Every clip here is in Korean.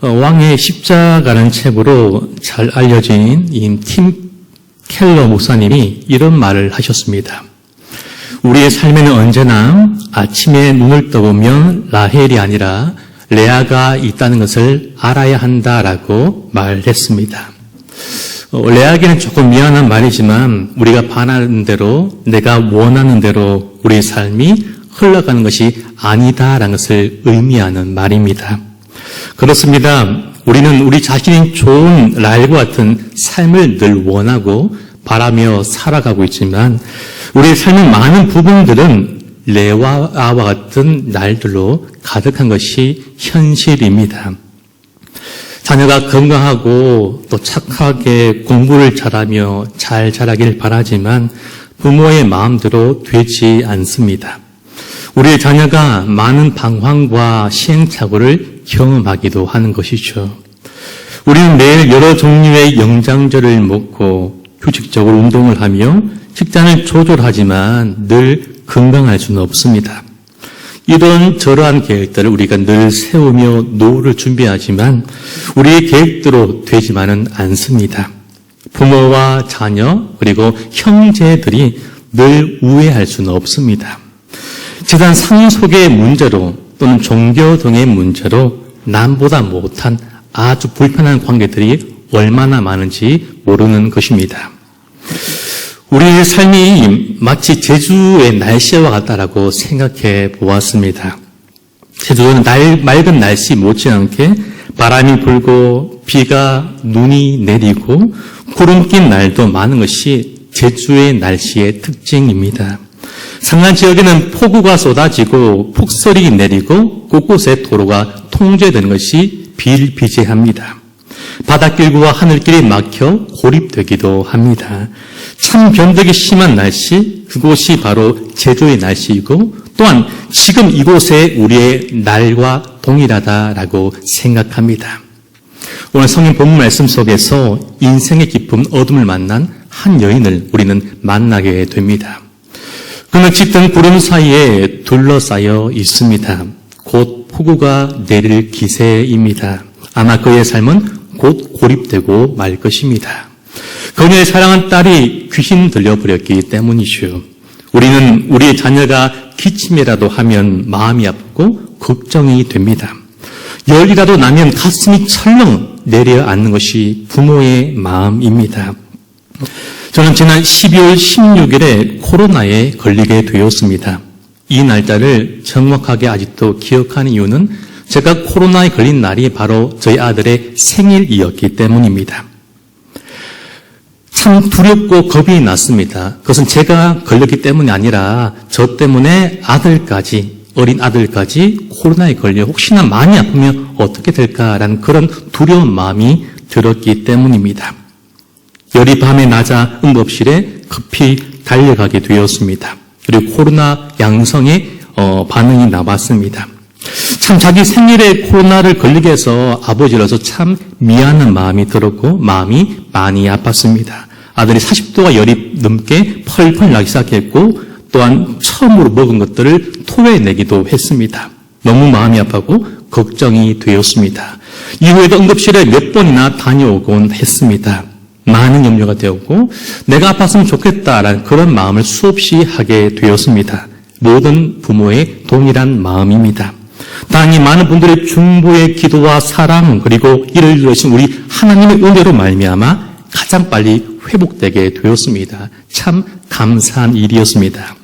왕의 십자가라는 책으로 잘 알려진 이 팀 켈러 목사님이 이런 말을 하셨습니다. 우리의 삶에는 언제나 아침에 눈을 떠보면 라헬이 아니라 레아가 있다는 것을 알아야 한다라고 말했습니다. 레아에게는 조금 미안한 말이지만 우리가 바라는 대로, 내가 원하는 대로 우리의 삶이 흘러가는 것이 아니다라는 것을 의미하는 말입니다. 그렇습니다. 우리는 우리 자신이 좋은 라헬과 같은 삶을 늘 원하고 바라며 살아가고 있지만 우리의 삶의 많은 부분들은 레아와 같은 날들로 가득한 것이 현실입니다. 자녀가 건강하고 또 착하게 공부를 잘하며 잘 자라길 바라지만 부모의 마음대로 되지 않습니다. 우리의 자녀가 많은 방황과 시행착오를 경험하기도 하는 것이죠. 우리는 매일 여러 종류의 영양제를 먹고 규칙적으로 운동을 하며 식단을 조절하지만 늘 건강할 수는 없습니다. 이런 저러한 계획들을 우리가 늘 세우며 노후를 준비하지만 우리의 계획대로 되지만은 않습니다. 부모와 자녀 그리고 형제들이 늘 우애할 수는 없습니다. 재산 상속의 문제로 또는 종교 등의 문제로 남보다 못한 아주 불편한 관계들이 얼마나 많은지 모르는 것입니다. 우리의 삶이 마치 제주의 날씨와 같다라고 생각해 보았습니다. 제주는 맑은 날씨 못지않게 바람이 불고 비가 눈이 내리고 구름 낀 날도 많은 것이 제주의 날씨의 특징입니다. 상한 지역에는 폭우가 쏟아지고 폭설이 내리고 곳곳에 도로가 통제되는 것이 비일비재합니다. 바닷길과 하늘길이 막혀 고립되기도 합니다. 참 변덕이 심한 날씨, 그곳이 바로 제주의 날씨이고 또한 지금 이곳에 우리의 날과 동일하다라고 생각합니다. 오늘 성경 본문 말씀 속에서 인생의 깊은 어둠을 만난 한 여인을 우리는 만나게 됩니다. 그는 짙은 구름 사이에 둘러싸여 있습니다. 곧 폭우가 내릴 기세입니다. 아마 그의 삶은 곧 고립되고 말 것입니다. 그녀의 사랑한 딸이 귀신 들려버렸기 때문이죠. 우리는 우리의 자녀가 기침이라도 하면 마음이 아프고 걱정이 됩니다. 열이라도 나면 가슴이 철렁 내려앉는 것이 부모의 마음입니다. 저는 지난 12월 16일에 코로나에 걸리게 되었습니다. 이 날짜를 정확하게 아직도 기억하는 이유는 제가 코로나에 걸린 날이 바로 저희 아들의 생일이었기 때문입니다. 참 두렵고 겁이 났습니다. 그것은 제가 걸렸기 때문이 아니라 저 때문에 어린 아들까지 코로나에 걸려 혹시나 많이 아프면 어떻게 될까라는 그런 두려운 마음이 들었기 때문입니다. 열이 밤에 낮아 응급실에 급히 달려가게 되었습니다. 그리고 코로나 양성의 반응이 나왔습니다. 참 자기 생일에 코로나를 걸리게 해서 아버지로서 참 미안한 마음이 들었고 마음이 많이 아팠습니다. 아들이 40도가 열이 넘게 펄펄 나기 시작했고 또한 처음으로 먹은 것들을 토해내기도 했습니다. 너무 마음이 아프고 걱정이 되었습니다. 이후에도 응급실에 몇 번이나 다녀오곤 했습니다. 많은 염려가 되었고 내가 아팠으면 좋겠다라는 그런 마음을 수없이 하게 되었습니다. 모든 부모의 동일한 마음입니다. 당연히 많은 분들의 중보의 기도와 사랑 그리고 이를 이루신 우리 하나님의 은혜로 말미암아 가장 빨리 회복되게 되었습니다. 참 감사한 일이었습니다.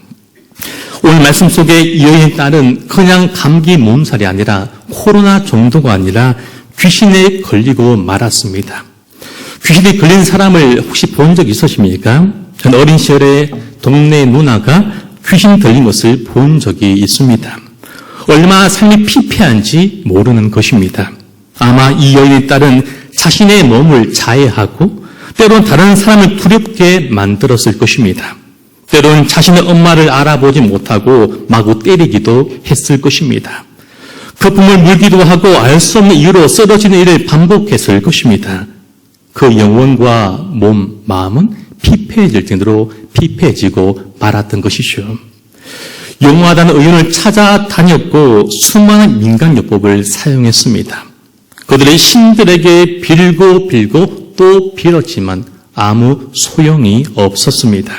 오늘 말씀 속에 이 여인의 딸은 그냥 감기 몸살이 아니라 코로나 정도가 아니라 귀신에 걸리고 말았습니다. 귀신에 걸린 사람을 혹시 본 적 있으십니까? 전 어린 시절에 동네 누나가 귀신 들린 것을 본 적이 있습니다. 얼마나 삶이 피폐한지 모르는 것입니다. 아마 이 여인의 딸은 자신의 몸을 자해하고 때론 다른 사람을 두렵게 만들었을 것입니다. 때론 자신의 엄마를 알아보지 못하고 마구 때리기도 했을 것입니다. 거품을 물기도 하고 알 수 없는 이유로 쓰러지는 일을 반복했을 것입니다. 그 영혼과 몸, 마음은 피폐해질 정도로 피폐해지고 말았던 것이죠. 용하다는 의원을 찾아다녔고 수많은 민간요법을 사용했습니다. 그들의 신들에게 빌고 또 빌었지만 아무 소용이 없었습니다.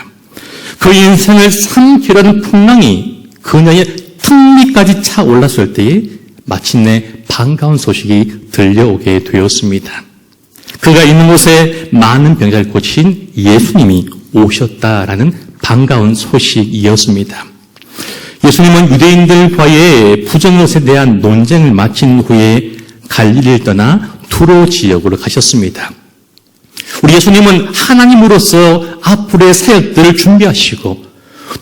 그 인생을 삼키려는 풍랑이 그녀의 턱밑까지 차올랐을 때에 마침내 반가운 소식이 들려오게 되었습니다. 그가 있는 곳에 많은 병자를 고친 예수님이 오셨다라는 반가운 소식이었습니다. 예수님은 유대인들과의 부정것에 대한 논쟁을 마친 후에 갈릴리를 떠나 두로 지역으로 가셨습니다. 우리 예수님은 하나님으로서 앞으로의 사역들을 준비하시고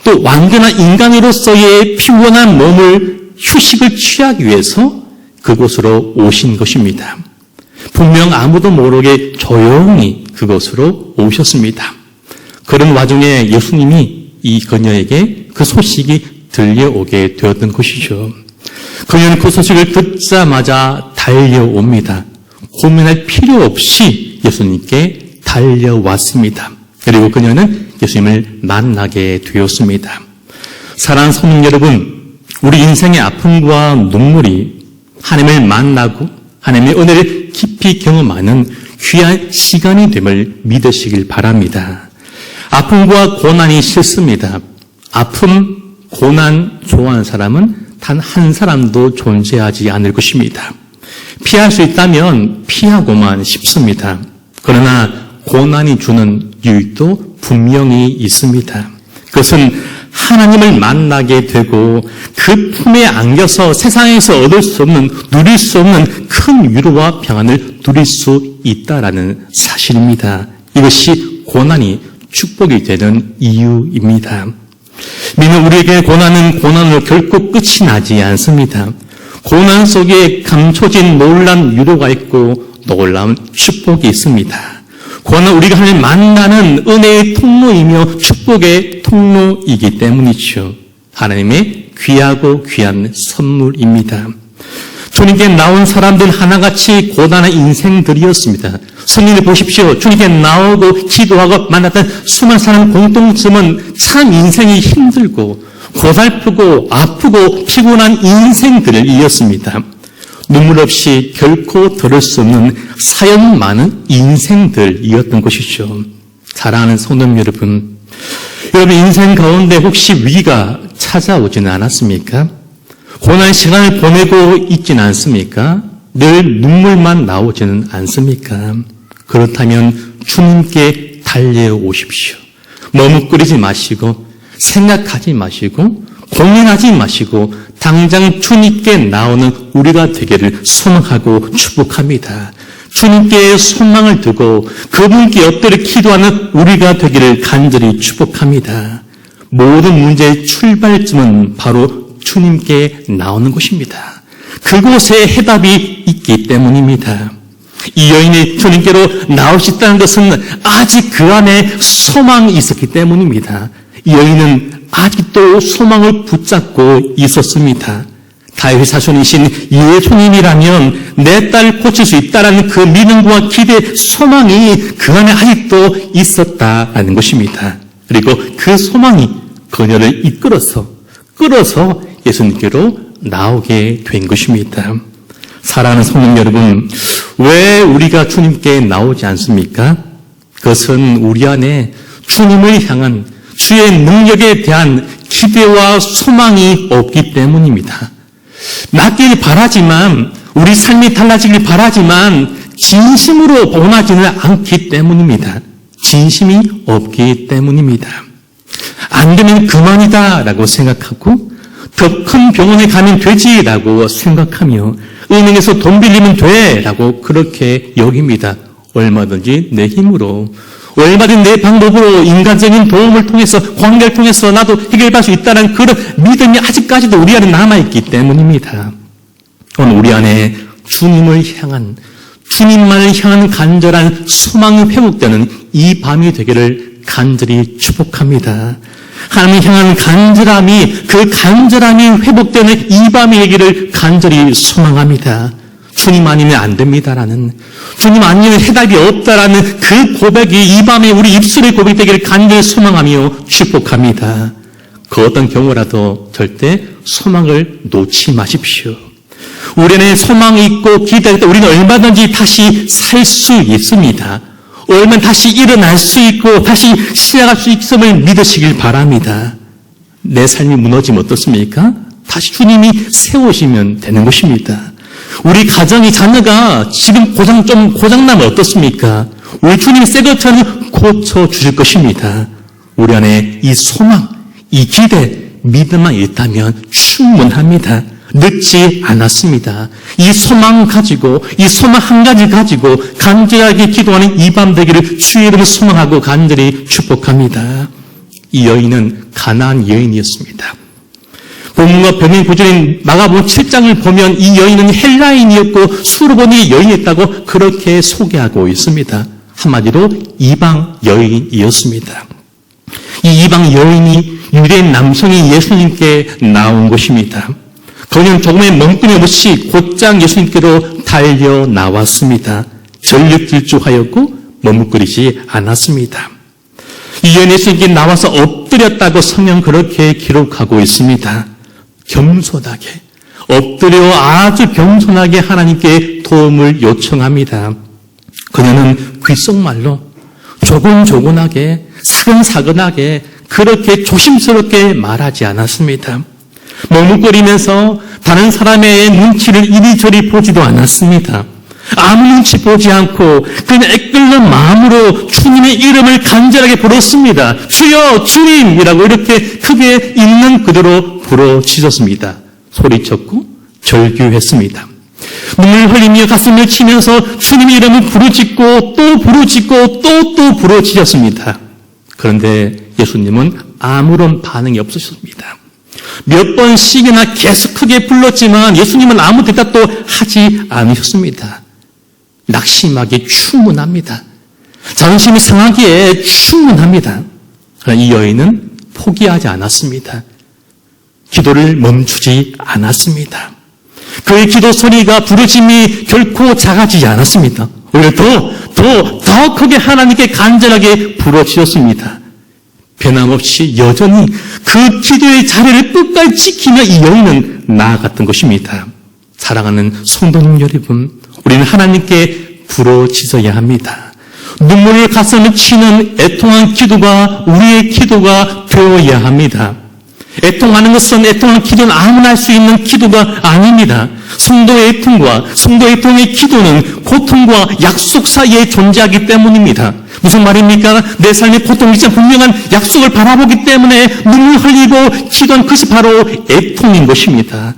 또 완전한 인간으로서의 피곤한 몸을 휴식을 취하기 위해서 그곳으로 오신 것입니다. 분명 아무도 모르게 조용히 그곳으로 오셨습니다. 그런 와중에 예수님이 이 그녀에게 그 소식이 들려오게 되었던 것이죠. 그녀는 그 소식을 듣자마자 달려옵니다. 고민할 필요 없이 예수님께 달려왔습니다. 그리고 그녀는 예수님을 만나게 되었습니다. 사랑하는 성도 여러분, 우리 인생의 아픔과 눈물이 하나님을 만나고 하나님의 은혜를 깊이 경험하는 귀한 시간이 됨을 믿으시길 바랍니다. 아픔과 고난이 싫습니다. 아픔, 고난 좋아하는 사람은 단 한 사람도 존재하지 않을 것입니다. 피할 수 있다면 피하고만 싶습니다. 그러나 고난이 주는 유익도 분명히 있습니다. 그것은 하나님을 만나게 되고 그 품에 안겨서 세상에서 얻을 수 없는, 누릴 수 없는 큰 위로와 평안을 누릴 수 있다라는 사실입니다. 이것이 고난이 축복이 되는 이유입니다. 믿는 우리에게 고난은 고난으로 결코 끝이 나지 않습니다. 고난 속에 감춰진 놀라운 위로가 있고 놀라운 축복이 있습니다. 고난은 우리가 하나님 만나는 은혜의 통로이며 축복의 통로이기 때문이죠. 하나님의 귀하고 귀한 선물입니다. 주님께 나온 사람들 하나같이 고단한 인생들이었습니다. 성경을 보십시오. 주님께 나오고 기도하고 만났던 수많은 사람 공통점은 참 인생이 힘들고 고달프고 아프고 피곤한 인생들이었습니다. 눈물 없이 결코 들을 수 없는 사연 많은 인생들이었던 것이죠. 사랑하는 성도 여러분, 여러분 인생 가운데 혹시 위기가 찾아오지는 않았습니까? 고난 시간을 보내고 있지는 않습니까? 늘 눈물만 나오지는 않습니까? 그렇다면 주님께 달려오십시오. 머뭇거리지 마시고 생각하지 마시고 고민하지 마시고 당장 주님께 나오는 우리가 되기를 소망하고 축복합니다. 주님께 소망을 두고 그분께 엎드려 기도하는 우리가 되기를 간절히 축복합니다. 모든 문제의 출발점은 바로 주님께 나오는 것입니다. 그곳에 해답이 있기 때문입니다. 이 여인이 주님께로 나올 수 있다는 것은 아직 그 안에 소망이 있었기 때문입니다. 이 여인은 아직도 소망을 붙잡고 있었습니다. 다윗 자손이신 예수님이라면 내 딸을 고칠 수 있다는 그 믿음과 기대, 소망이 그 안에 아직도 있었다는 것입니다. 그리고 그 소망이 그녀를 끌어서 예수님께로 나오게 된 것입니다. 사랑하는 성도 여러분, 왜 우리가 주님께 나오지 않습니까? 그것은 우리 안에 주님을 향한 주의 능력에 대한 기대와 소망이 없기 때문입니다. 낫길 바라지만, 우리 삶이 달라지길 바라지만 진심으로 원하지는 않기 때문입니다. 진심이 없기 때문입니다. 안 되면 그만이다라고 생각하고 더 큰 병원에 가면 되지라고 생각하며 은행에서 돈 빌리면 돼라고 그렇게 여깁니다. 얼마든지 내 힘으로, 얼마든지 내 방법으로 인간적인 도움을 통해서, 관계를 통해서 나도 해결할 수 있다는 그런 믿음이 아직까지도 우리 안에 남아있기 때문입니다. 오늘 우리 안에 주님을 향한, 주님만을 향한 간절한 소망이 회복되는 이 밤이 되기를 간절히 축복합니다. 하나님을 향한 간절함이, 그 간절함이 회복되는 이 밤이 되기를 간절히 소망합니다. 주님 아니면 안 됩니다라는, 주님 아니면 해답이 없다라는 그 고백이 이 밤에 우리 입술의 고백이 되기를 간절히 소망하며 축복합니다. 그 어떤 경우라도 절대 소망을 놓지 마십시오. 우리 안에 소망이 있고 기대할 때 우리는 얼마든지 다시 살 수 있습니다. 얼마나 다시 일어날 수 있고 다시 시작할 수 있음을 믿으시길 바랍니다. 내 삶이 무너지면 어떻습니까? 다시 주님이 세우시면 되는 것입니다. 우리 가정의 자녀가 지금 좀 고장나면 어떻습니까? 우리 주님이 새 것처럼 고쳐주실 것입니다. 우리 안에 이 소망, 이 기대, 믿음만 있다면 충분합니다. 늦지 않았습니다. 이 소망 가지고, 이 소망 한 가지 가지고 간절하게 기도하는 이 밤 되기를 주의 이름으로 소망하고 간절히 축복합니다. 이 여인은 가나안 여인이었습니다. 본문과 병행 구절인 마가복음 7장을 보면 이 여인은 헬라인이었고 수르보니 여인이었다고 그렇게 소개하고 있습니다. 한마디로 이방 여인이었습니다. 이 이방 여인이 유대인 남성이 예수님께 나온 것입니다. 그는 조금의 멍뚱이 없이 곧장 예수님께로 달려 나왔습니다. 전력질주하였고 머뭇거리지 않았습니다. 이 여인이 예수님께 나와서 엎드렸다고 성경 그렇게 기록하고 있습니다. 겸손하게 엎드려 아주 겸손하게 하나님께 도움을 요청합니다. 그녀는 귓속말로 조곤조곤하게 사근사근하게 그렇게 조심스럽게 말하지 않았습니다. 머뭇거리면서 다른 사람의 눈치를 이리저리 보지도 않았습니다. 아무 눈치 보지 않고 그냥 애끓는 마음으로 주님의 이름을 간절하게 부르습니다. 주여 주님이라고 이렇게 크게 있는 그대로 부르짖었습니다. 소리쳤고 절규했습니다. 눈물 흘리며 가슴을 치면서 주님의 이름을 부르짖고 또 부르짖고 또 부르짖었습니다. 그런데 예수님은 아무런 반응이 없으셨습니다. 몇 번씩이나 계속 크게 불렀지만 예수님은 아무 대답도 하지 않으셨습니다. 낙심하기에 충분합니다. 자존심이 상하기에 충분합니다. 그러나 이 여인은 포기하지 않았습니다. 기도를 멈추지 않았습니다. 그의 기도 소리가 부르짐이 결코 작아지지 않았습니다. 오히려 더 크게 하나님께 간절하게 부르짖었습니다. 변함없이 여전히 그 기도의 자리를 끝까지 지키며 이 여인은 나아갔던 것입니다. 사랑하는 성도님 여러분, 우리는 하나님께 부르짖어야 합니다. 눈물을 가슴에 치는 애통한 기도가 우리의 기도가 되어야 합니다. 애통하는 것은 애통하는 기도는 아무나 할 수 있는 기도가 아닙니다. 성도의 애통과 성도의 애통의 기도는 고통과 약속 사이에 존재하기 때문입니다. 무슨 말입니까? 내 삶의 고통이 진짜 분명한 약속을 바라보기 때문에 눈물 흘리고 기도한 것이 바로 애통인 것입니다.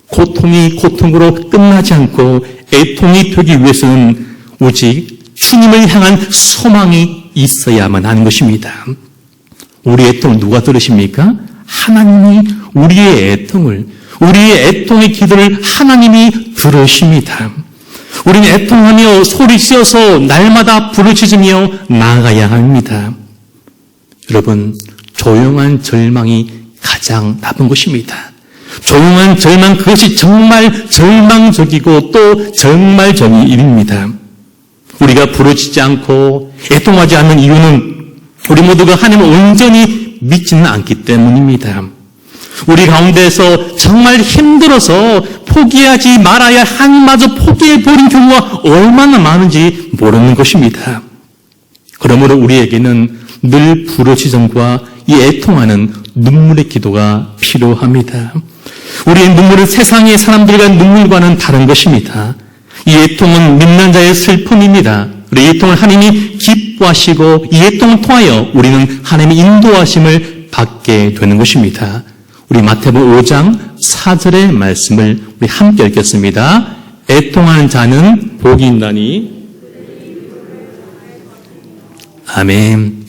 고통이 고통으로 끝나지 않고 애통이 되기 위해서는 오직 주님을 향한 소망이 있어야만 하는 것입니다. 우리의 애통을 누가 들으십니까? 하나님이 우리의 애통의 기도를 하나님이 들으십니다. 우리는 애통하며 소리지어서 날마다 부르짖으며 나아가야 합니다. 여러분, 조용한 절망이 가장 나쁜 것입니다. 조용한 절망, 그것이 정말 절망적이고 또 정말적인 일입니다. 우리가 부르짖지 않고 애통하지 않는 이유는 우리 모두가 하나님을 온전히 믿지는 않기 때문입니다. 우리 가운데서 정말 힘들어서 포기하지 말아야 하나님마저 포기해버린 경우가 얼마나 많은지 모르는 것입니다. 그러므로 우리에게는 늘 부르짖음과 이 애통하는 눈물의 기도가 필요합니다. 우리의 눈물은 세상의 사람들과 눈물과는 다른 것입니다. 이 애통은 믿는 자의 슬픔입니다. 우리 애통을 하나님이 기뻐하시고 이 애통을 통하여 우리는 하나님의 인도하심을 받게 되는 것입니다. 우리 마태복음 5장 4절의 말씀을 우리 함께 읽겠습니다. 애통하는 자는 복이 있나니. 아멘.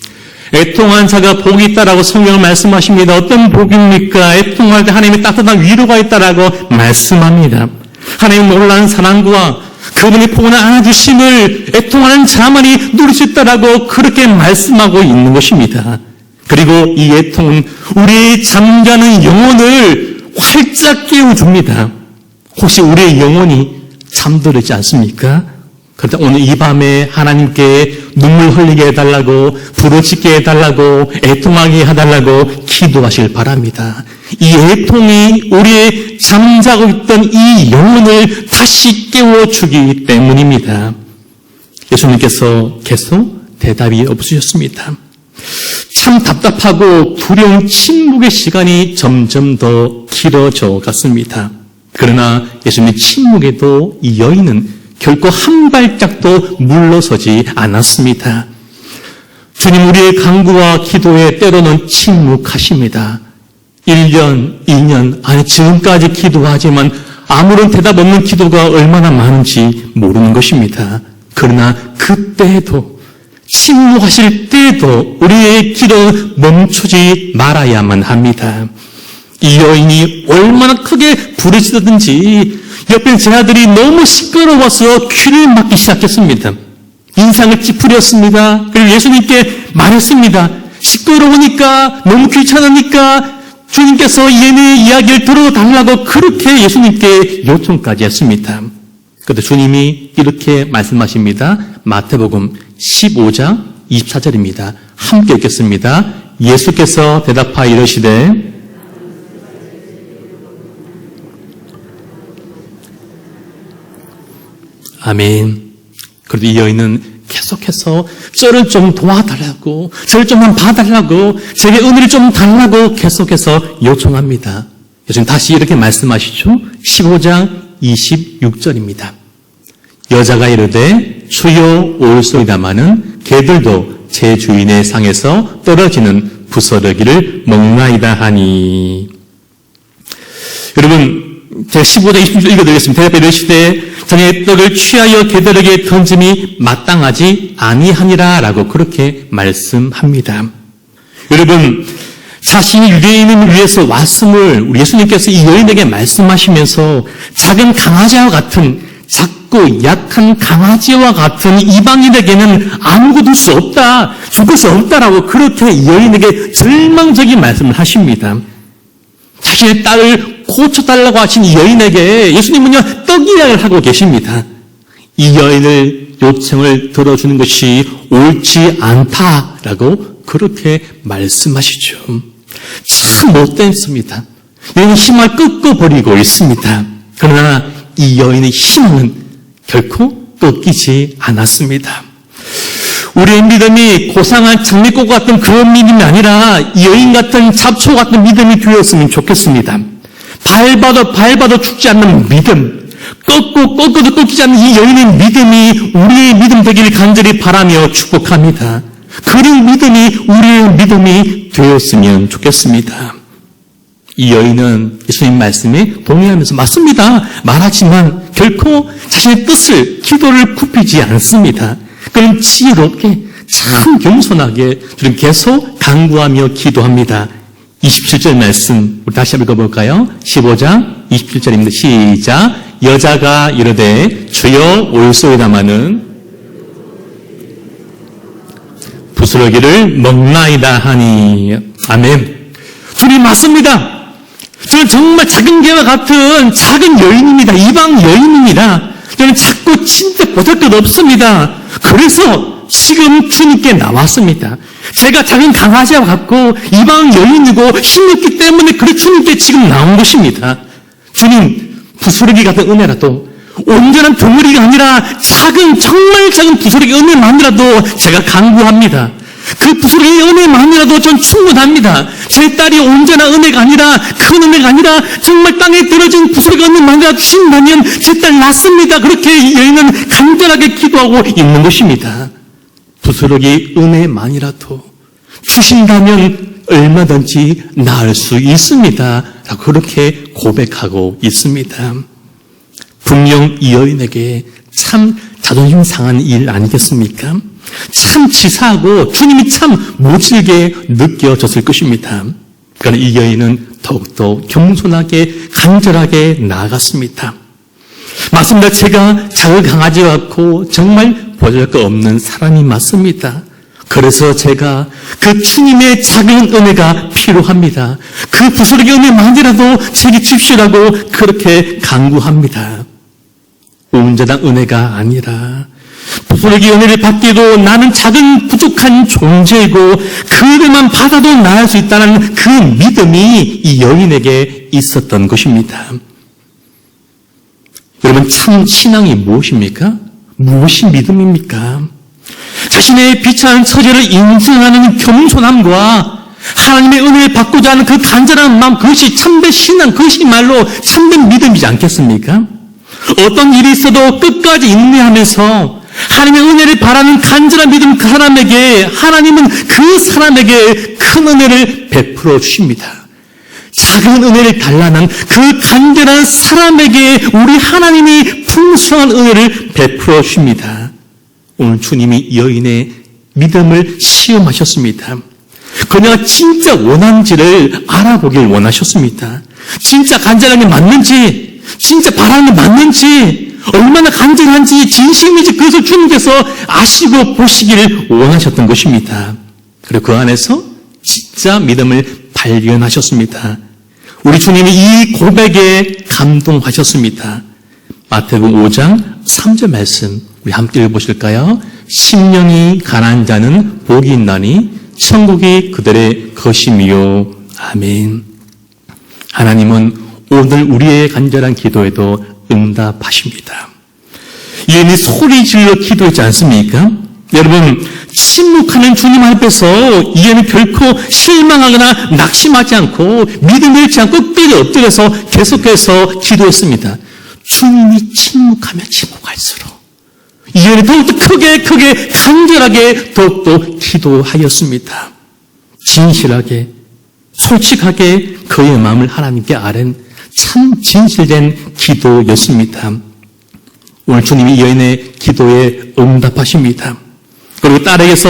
애통한 자가 복이 있다라고 성경을 말씀하십니다. 어떤 복입니까? 애통할 때 하나님의 따뜻한 위로가 있다라고 말씀합니다. 하나님 놀라운 사랑과 그분의 포근한 안아주심을 애통하는 자만이 누릴 수 있다라고 그렇게 말씀하고 있는 것입니다. 그리고 이 애통은 우리의 잠자는 영혼을 활짝 깨워줍니다. 혹시 우리의 영혼이 잠들지 않습니까? 그런데 오늘 이 밤에 하나님께 눈물 흘리게 해달라고, 부르짖게 해달라고, 애통하게 해달라고 기도하실 바랍니다. 이 애통이 우리의 잠자고 있던 이 영혼을 다시 깨워주기 때문입니다. 예수님께서 계속 대답이 없으셨습니다. 참 답답하고 두려운 침묵의 시간이 점점 더 길어져 갔습니다. 그러나 예수님의 침묵에도 이 여인은 결코 한 발짝도 물러서지 않았습니다. 주님, 우리의 간구와 기도에 때로는 침묵하십니다. 1년, 2년, 아니 지금까지 기도하지만 아무런 대답 없는 기도가 얼마나 많은지 모르는 것입니다. 그러나 그때에도, 침묵하실 때에도 우리의 기도는 멈추지 말아야만 합니다. 이 여인이 얼마나 크게 부르짖었든지 옆에 제 아들이 너무 시끄러워서 귀를 막기 시작했습니다. 인상을 찌푸렸습니다. 그리고 예수님께 말했습니다. 시끄러우니까, 너무 귀찮으니까 주님께서 얘네 이야기를 들어달라고 그렇게 예수님께 요청까지 했습니다. 그런데 주님이 이렇게 말씀하십니다. 마태복음 15장 24절입니다. 함께 읽겠습니다. 예수께서 대답하여 이르시되 아멘. 그래도 이 여인은 계속해서 저를 좀 도와달라고, 저를 좀만 봐달라고, 제게 은혜를 좀 달라고 계속해서 요청합니다. 요즘 다시 이렇게 말씀하시죠. 15장 26절입니다. 여자가 이르되 주여 올소이다마는 개들도 제 주인의 상에서 떨어지는 부스러기를 먹나이다 하니. 여러분, 제가 15장 26절 읽어드리겠습니다. 대답해 이르시되 자네의 떡을 취하여 개들에게 던짐이 마땅하지 아니하니라 라고 그렇게 말씀합니다. 여러분, 자신이 유대인을 위해서 왔음을 우리 예수님께서 이 여인에게 말씀하시면서 작은 강아지와 같은, 작고 약한 강아지와 같은 이방인에게는 아무것도 줄 수 없다, 줄 것이 없다라고 그렇게 이 여인에게 절망적인 말씀을 하십니다. 자신의 딸을 고쳐달라고 하신 이 여인에게 예수님은요, 떡 이야기를 하고 계십니다. 이 여인을 요청을 들어주는 것이 옳지 않다라고 그렇게 말씀하시죠. 참 못됐습니다. 여인은 희망을 꺾어버리고 있습니다. 그러나 이 여인의 희망은 결코 꺾이지 않았습니다. 우리의 믿음이 고상한 장미꽃 같은 그런 믿음이 아니라 이 여인 같은 잡초 같은 믿음이 되었으면 좋겠습니다. 밟아도 죽지 않는 믿음, 꺾어도 꺾이지 않는 이 여인의 믿음이 우리의 믿음 되기를 간절히 바라며 축복합니다. 그런 믿음이 우리의 믿음이 되었으면 좋겠습니다. 이 여인은 예수님 말씀에 동의하면서 맞습니다 말하지만 결코 자신의 뜻을, 기도를 굽히지 않습니다. 그는 지혜롭게 참 겸손하게 주님 계속 간구하며 기도합니다. 27절 말씀 우리 다시 한번 읽어볼까요? 15장 27절입니다. 시작. 여자가 이르되 주여 올소이다마는 부스러기를 먹나이다 하니. 아멘. 주님 맞습니다. 저는 정말 작은 개와 같은 작은 여인입니다. 이방 여인입니다. 저는 작고 진짜 보잘것 없습니다. 그래서 지금 주님께 나왔습니다. 제가 작은 강아지와 같고 이방 여인이고 힘없기 때문에 그래 주님께 지금 나온 것입니다. 주님, 부스러기 같은 은혜라도 온전한 덩어리가 아니라 정말 작은 부스러기 은혜만이라도 제가 간구합니다. 그 부스러기 은혜만이라도 전 충분합니다. 제 딸이 온전한 은혜가 아니라 큰 은혜가 아니라 정말 땅에 떨어진 부스러기 은혜만이라도 주신다면 제 딸 낳습니다. 그렇게 여인은 간절하게 기도하고 있는 것입니다. 부스러기 은혜만이라도 주신다면 얼마든지 낳을 수 있습니다. 라고 그렇게 고백하고 있습니다. 분명 이 여인에게 참 자존심 상한 일 아니겠습니까? 참 치사하고 주님이 참 모질게 느껴졌을 것입니다. 그러나 이 여인은 더욱더 겸손하게 간절하게 나아갔습니다. 맞습니다. 제가 작은 강아지 같고 정말 보잘것 없는 사람이 맞습니다. 그래서 제가 그 주님의 작은 은혜가 필요합니다. 그 부스러기 은혜만이라도 제게 주시라고 그렇게 간구합니다. 온전한 은혜가 아니라 부스러기 은혜를 받기도 나는 작은 부족한 존재이고 그 은혜만 받아도 나을 수 있다는 그 믿음이 이 여인에게 있었던 것입니다. 여러분, 참 신앙이 무엇입니까? 무엇이 믿음입니까? 자신의 비참한 처지를 인정하는 겸손함과 하나님의 은혜를 받고자 하는 그 간절한 마음, 그것이 참된 신앙, 그것이 말로 참된 믿음이지 않겠습니까? 어떤 일이 있어도 끝까지 인내하면서 하나님의 은혜를 바라는 간절한 믿음 그 사람에게, 하나님은 그 사람에게 큰 은혜를 베풀어 주십니다. 작은 은혜를 달라는 그 간절한 사람에게 우리 하나님이 풍성한 은혜를 베풀어 주십니다. 오늘 주님이 이 여인의 믿음을 시험하셨습니다. 그녀가 진짜 원한지를 알아보길 원하셨습니다. 진짜 간절한 게 맞는지, 진짜 바라는 게 맞는지, 얼마나 간절한지, 진심인지 그것을 주님께서 아시고 보시기를 원하셨던 것입니다. 그리고 그 안에서 진짜 믿음을 발견하셨습니다. 우리 주님이 이 고백에 감동하셨습니다. 마태복음 5장 3절 말씀 우리 함께 읽어보실까요? 심령이 가난한 자는 복이 있나니 천국이 그들의 것임이요. 아멘. 하나님은 오늘 우리의 간절한 기도에도 응답하십니다. 이 여인이 소리 질러 기도했지 않습니까? 여러분, 침묵하는 주님 앞에서 이 여인은 결코 실망하거나 낙심하지 않고 믿음 잃지 않고 끝까지 엎드려서 계속해서 기도했습니다. 주님이 침묵하면 침묵할수록 이 여인이 더욱더 크게 간절하게 더욱더 기도하였습니다. 진실하게 솔직하게 그의 마음을 하나님께 아는 참 진실된 기도였습니다. 오늘 주님이 이 여인의 기도에 응답하십니다. 그리고 딸에게서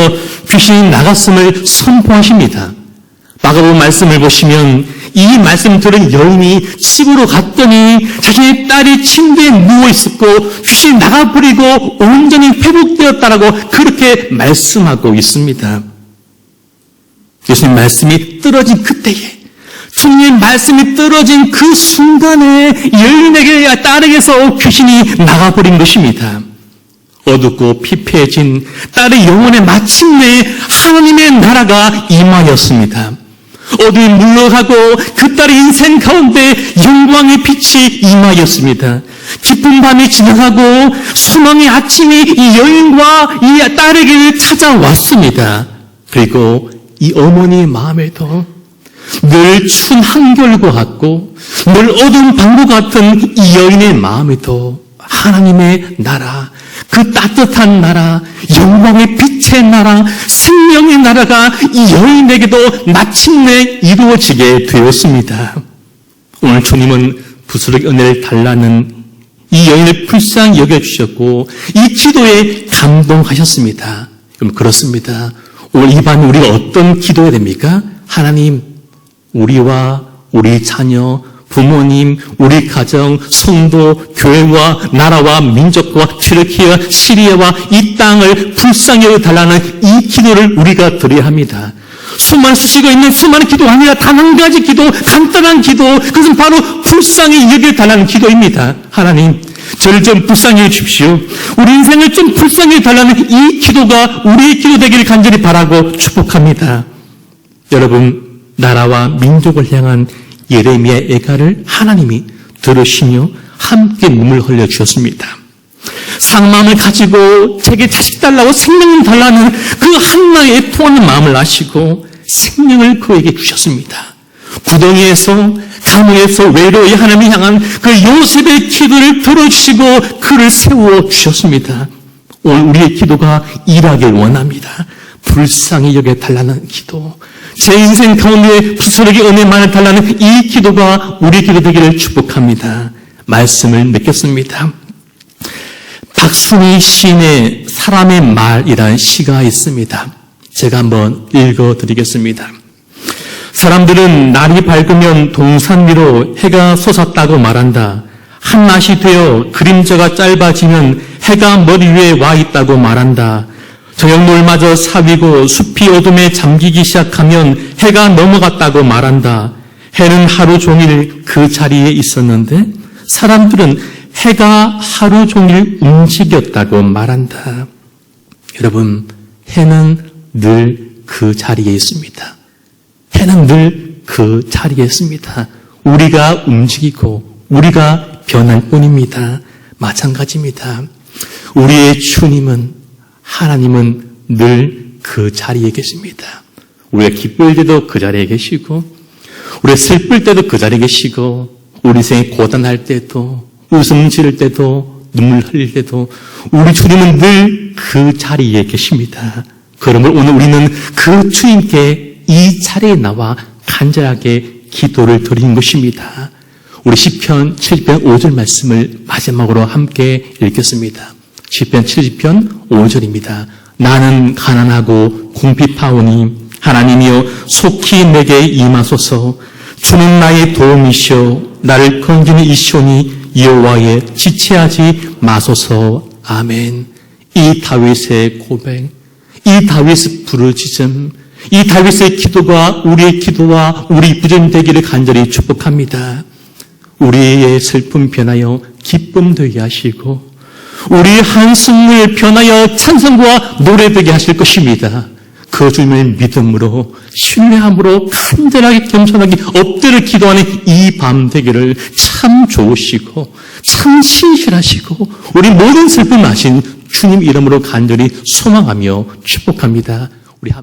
귀신이 나갔음을 선포하십니다. 마가복음 말씀을 보시면 이 말씀 들은 여인이 집으로 갔더니 자신의 딸이 침대에 누워있었고 귀신이 나가버리고 온전히 회복되었다라고 그렇게 말씀하고 있습니다. 예수님 말씀이 떨어진 그때에, 주님의 말씀이 떨어진 그 순간에 여인에게, 딸에게서 귀신이 나가버린 것입니다. 어둡고 피폐해진 딸의 영혼에 마침내 하나님의 나라가 임하였습니다. 어둠이 물러가고 그 딸의 인생 가운데 영광의 빛이 임하였습니다. 깊은 밤이 지나가고 소망의 아침이 이 여인과 이 딸에게 찾아왔습니다. 그리고 이 어머니의 마음에도 늘 추운 한결과 같고 늘 어두운 밤과 같은 이 여인의 마음에도 하나님의 나라, 그 따뜻한 나라, 영광의 빛의 나라, 생명의 나라가 이 여인에게도 마침내 이루어지게 되었습니다. 오늘 주님은 부스러기 은혜를 달라는 이 여인을 불쌍히 여겨주셨고 이 기도에 감동하셨습니다. 그럼 그렇습니다. 오늘 이 밤에 우리가 어떤 기도해야 됩니까? 하나님, 우리와 우리 자녀, 부모님, 우리 가정, 성도, 교회와 나라와 민족과 튀르키예와 시리아와 이 땅을 불쌍히 여겨달라는 이 기도를 우리가 드려야 합니다. 수많은 수식어 있는 수많은 기도 아니라 단 한 가지 기도, 간단한 기도, 그것은 바로 불쌍히 여겨달라는 기도입니다. 하나님, 저를 좀 불쌍히 해주십시오. 우리 인생을 좀 불쌍히 해달라는 이 기도가 우리의 기도 되기를 간절히 바라고 축복합니다. 여러분, 나라와 민족을 향한 예레미야의 애가를 하나님이 들으시며 함께 눈물 흘려 주셨습니다. 상마음을 가지고 제게 자식 달라고 생명을 달라는 그 한나의 애통하는 마음을 아시고 생명을 그에게 주셨습니다. 구덩이에서 감옥에서 외로이 하나님을 향한 그 요셉의 기도를 들어주시고 그를 세워 주셨습니다. 오늘 우리의 기도가 일하길 원합니다. 불쌍히 여겨달라는 기도, 제 인생 가운데 부스러기 은혜만을 달라는 이 기도가 우리 기도 되기를 축복합니다. 말씀을 맺겠습니다. 박순희 시인의 사람의 말이라는 시가 있습니다. 제가 한번 읽어드리겠습니다. 사람들은 날이 밝으면 동산 위로 해가 솟았다고 말한다. 한낮이 되어 그림자가 짧아지면 해가 머리 위에 와 있다고 말한다. 저녁노을마저 사위고 숲이 어둠에 잠기기 시작하면 해가 넘어갔다고 말한다. 해는 하루 종일 그 자리에 있었는데 사람들은 해가 하루 종일 움직였다고 말한다. 여러분, 해는 늘 그 자리에 있습니다. 해는 늘 그 자리에 있습니다. 우리가 움직이고 우리가 변할 뿐입니다. 마찬가지입니다. 우리의 주님은, 하나님은 늘 그 자리에 계십니다. 우리가 기쁠 때도 그 자리에 계시고, 우리가 슬플 때도 그 자리에 계시고, 우리 인생이 고단할 때도, 웃음 지를 때도, 눈물 흘릴 때도 우리 주님은 늘 그 자리에 계십니다. 그러므로 오늘 우리는 그 주님께 이 자리에 나와 간절하게 기도를 드리는 것입니다. 우리 시편 70편 5절 말씀을 마지막으로 함께 읽겠습니다. 시편 70편 5절입니다. 나는 가난하고 궁핍하오니 하나님이여 속히 내게 임하소서. 주는 나의 도움이시오. 나를 건지는 이시오니 여호와에 지체하지 마소서. 아멘. 이 다윗의 고백, 이 다윗의 부르짖음, 이 다윗의 기도가 우리의 기도와 우리 부전 되기를 간절히 축복합니다. 우리의 슬픔 변하여 기쁨 되게 하시고 우리의 한숨을 변하여 찬송과 노래 되게 하실 것입니다. 그 주님의 믿음으로 신뢰함으로 간절하게 겸손하게 엎드려 기도하는 이 밤 되기를 참 좋으시고 참 신실하시고 우리 모든 슬픔 아신 주님 이름으로 간절히 소망하며 축복합니다.